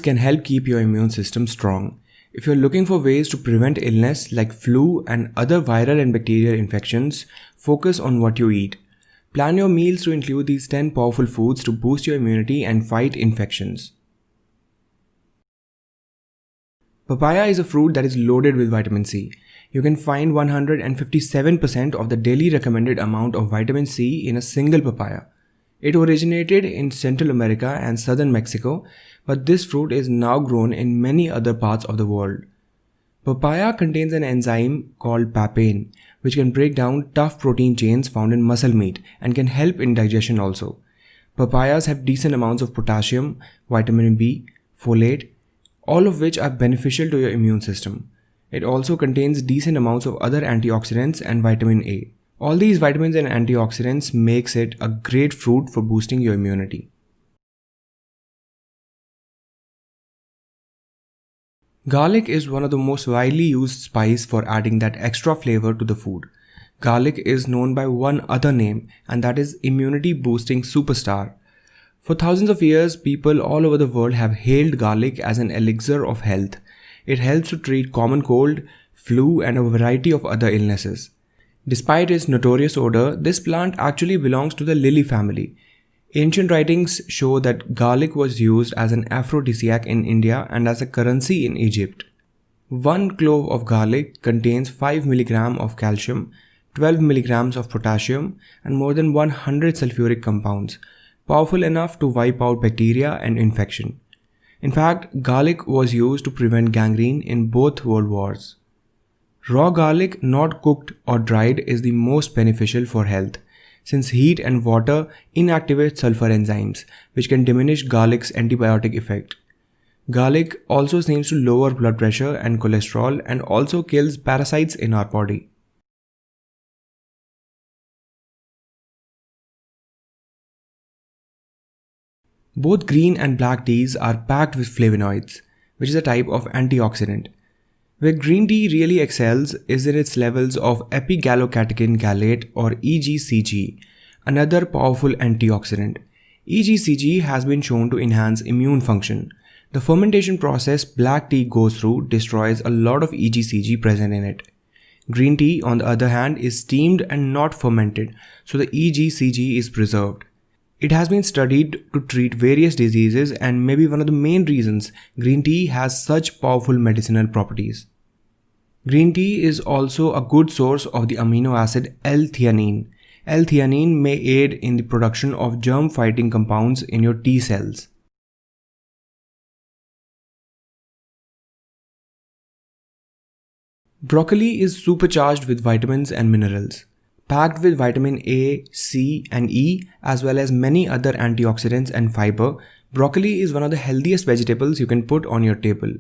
can help keep your immune system strong. If you're looking for ways to prevent illness like flu and other viral and bacterial infections, focus on what you eat. Plan your meals to include these 10 powerful foods to boost your immunity and fight infections. Papaya is a fruit that is loaded with vitamin C. You can find 157% of the daily recommended amount of vitamin C in a single papaya. It originated in Central America and southern Mexico, but this fruit is now grown in many other parts of the world. Papaya contains an enzyme called papain, which can break down tough protein chains found in muscle meat and can help in digestion also. Papayas have decent amounts of potassium, vitamin B, folate, all of which are beneficial to your immune system. It also contains decent amounts of other antioxidants and vitamin A. All these vitamins and antioxidants makes it a great fruit for boosting your immunity. Garlic is one of the most widely used spice for adding that extra flavor to the food. Garlic is known by one other name, and that is immunity boosting superstar. For thousands of years, people all over the world have hailed garlic as an elixir of health. It helps to treat common cold, flu, and a variety of other illnesses. Despite its notorious odor, this plant actually belongs to the lily family. Ancient writings show that garlic was used as an aphrodisiac in India and as a currency in Egypt. 1 clove of garlic contains 5 mg of calcium, 12 mg of potassium, and more than 100 sulfuric compounds, powerful enough to wipe out bacteria and infection. In fact, garlic was used to prevent gangrene in both world wars. Raw garlic, not cooked or dried, is the most beneficial for health, since heat and water inactivate sulfur enzymes, which can diminish garlic's antibiotic effect. Garlic also seems to lower blood pressure and cholesterol and also kills parasites in our body. Both green and black teas are packed with flavonoids, which is a type of antioxidant. Where green tea really excels is in its levels of epigallocatechin gallate or EGCG, another powerful antioxidant. EGCG has been shown to enhance immune function. The fermentation process black tea goes through destroys a lot of EGCG present in it. Green tea, on the other hand, is steamed and not fermented, so the EGCG is preserved. It has been studied to treat various diseases and may be one of the main reasons green tea has such powerful medicinal properties. Green tea is also a good source of the amino acid L-theanine. L-theanine may aid in the production of germ-fighting compounds in your T cells. Broccoli is supercharged with vitamins and minerals. Packed with vitamin A, C, and E, as well as many other antioxidants and fiber, broccoli is one of the healthiest vegetables you can put on your table.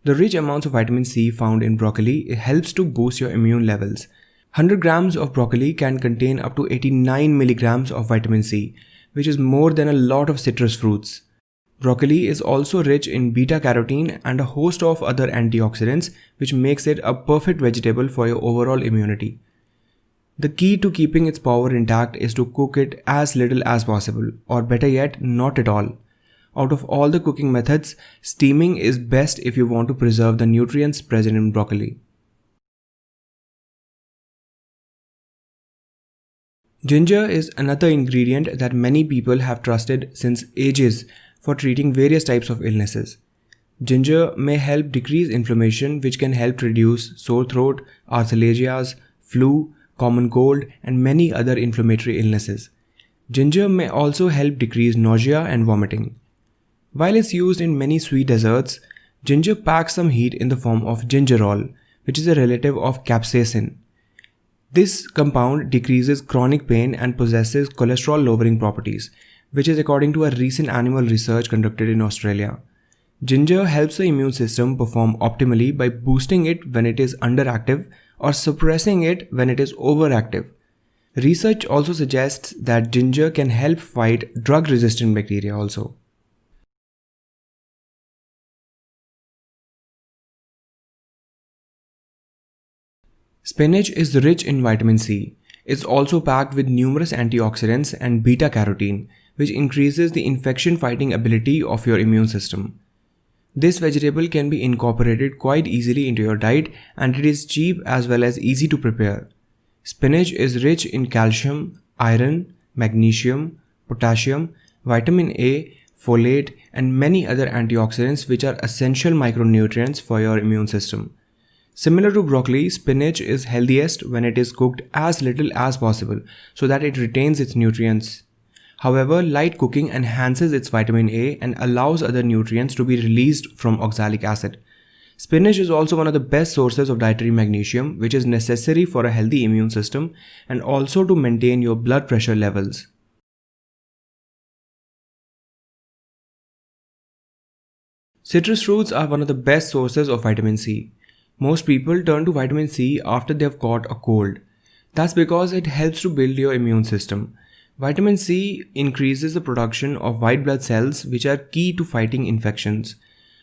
The rich amounts of vitamin C found in broccoli helps to boost your immune levels. 100 grams of broccoli can contain up to 89 milligrams of vitamin C, which is more than a lot of citrus fruits. Broccoli is also rich in beta-carotene and a host of other antioxidants, which makes it a perfect vegetable for your overall immunity. The key to keeping its power intact is to cook it as little as possible, or better yet, not at all. Out of all the cooking methods, steaming is best if you want to preserve the nutrients present in broccoli. Ginger is another ingredient that many people have trusted since ages for treating various types of illnesses. Ginger may help decrease inflammation, which can help reduce sore throat, arthralgias, flu, common cold, and many other inflammatory illnesses. Ginger may also help decrease nausea and vomiting. While it's used in many sweet desserts, ginger packs some heat in the form of gingerol, which is a relative of capsaicin. This compound decreases chronic pain and possesses cholesterol-lowering properties, which is according to a recent animal research conducted in Australia. Ginger helps the immune system perform optimally by boosting it when it is underactive or suppressing it when it is overactive. Research also suggests that ginger can help fight drug-resistant bacteria also. Spinach is rich in vitamin C. It's also packed with numerous antioxidants and beta-carotene, which increases the infection-fighting ability of your immune system. This vegetable can be incorporated quite easily into your diet and it is cheap as well as easy to prepare. Spinach is rich in calcium, iron, magnesium, potassium, vitamin A, folate, and many other antioxidants which are essential micronutrients for your immune system. Similar to broccoli, spinach is healthiest when it is cooked as little as possible so that it retains its nutrients. However, light cooking enhances its vitamin A and allows other nutrients to be released from oxalic acid. Spinach is also one of the best sources of dietary magnesium, which is necessary for a healthy immune system and also to maintain your blood pressure levels. Citrus fruits are one of the best sources of vitamin C. Most people turn to vitamin C after they have caught a cold. That's because it helps to build your immune system. Vitamin C increases the production of white blood cells, which are key to fighting infections.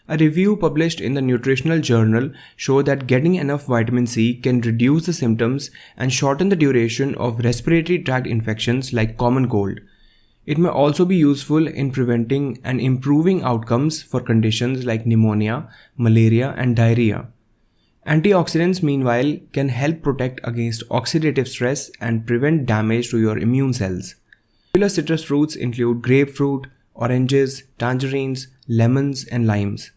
A review published in the Nutritional Journal showed that getting enough vitamin C can reduce the symptoms and shorten the duration of respiratory tract infections like common cold. It may also be useful in preventing and improving outcomes for conditions like pneumonia, malaria, and diarrhea. Antioxidants, meanwhile, can help protect against oxidative stress and prevent damage to your immune cells. Popular citrus fruits include grapefruit, oranges, tangerines, lemons, and limes.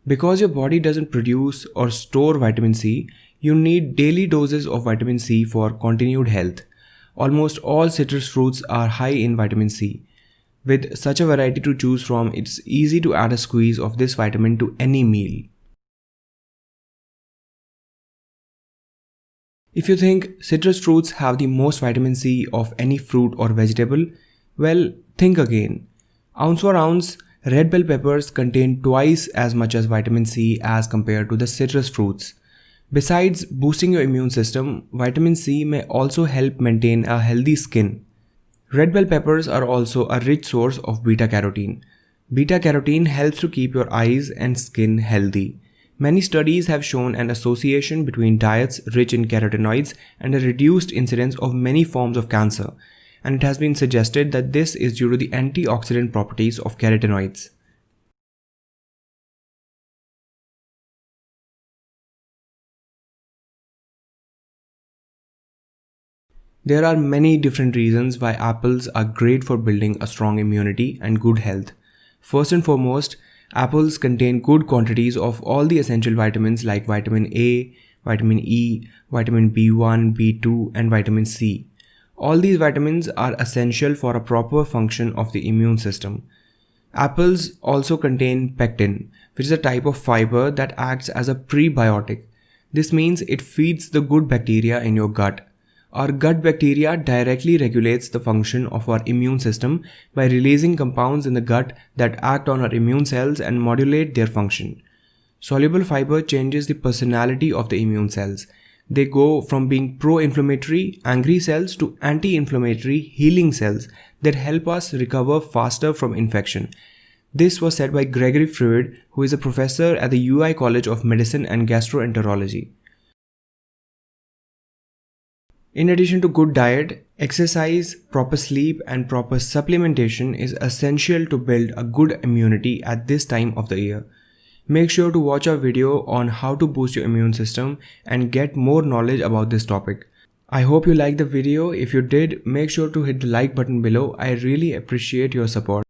Because your body doesn't produce or store vitamin C, you need daily doses of vitamin C for continued health. Almost all citrus fruits are high in vitamin C. With such a variety to choose from, it's easy to add a squeeze of this vitamin to any meal. If you think citrus fruits have the most vitamin C of any fruit or vegetable, well, think again. Ounce for ounce, red bell peppers contain twice as much as vitamin C as compared to the citrus fruits. Besides boosting your immune system, vitamin C may also help maintain a healthy skin. Red bell peppers are also a rich source of beta-carotene. Beta-carotene helps to keep your eyes and skin healthy. Many studies have shown an association between diets rich in carotenoids and a reduced incidence of many forms of cancer, and it has been suggested that this is due to the antioxidant properties of carotenoids. There are many different reasons why apples are great for building a strong immunity and good health. First and foremost, apples contain good quantities of all the essential vitamins like vitamin A, vitamin E, vitamin B1, B2, and vitamin C. All these vitamins are essential for a proper function of the immune system. Apples also contain pectin, which is a type of fiber that acts as a prebiotic. This means it feeds the good bacteria in your gut. Our gut bacteria directly regulates the function of our immune system by releasing compounds in the gut that act on our immune cells and modulate their function. Soluble fiber changes the personality of the immune cells. They go from being pro-inflammatory, angry cells to anti-inflammatory, healing cells that help us recover faster from infection. This was said by Gregory Freud, who is a professor at the UI College of Medicine and Gastroenterology. In addition to good diet, exercise, proper sleep, and proper supplementation is essential to build a good immunity at this time of the year. Make sure to watch our video on how to boost your immune system and get more knowledge about this topic. I hope you liked the video. If you did, make sure to hit the like button below. I really appreciate your support.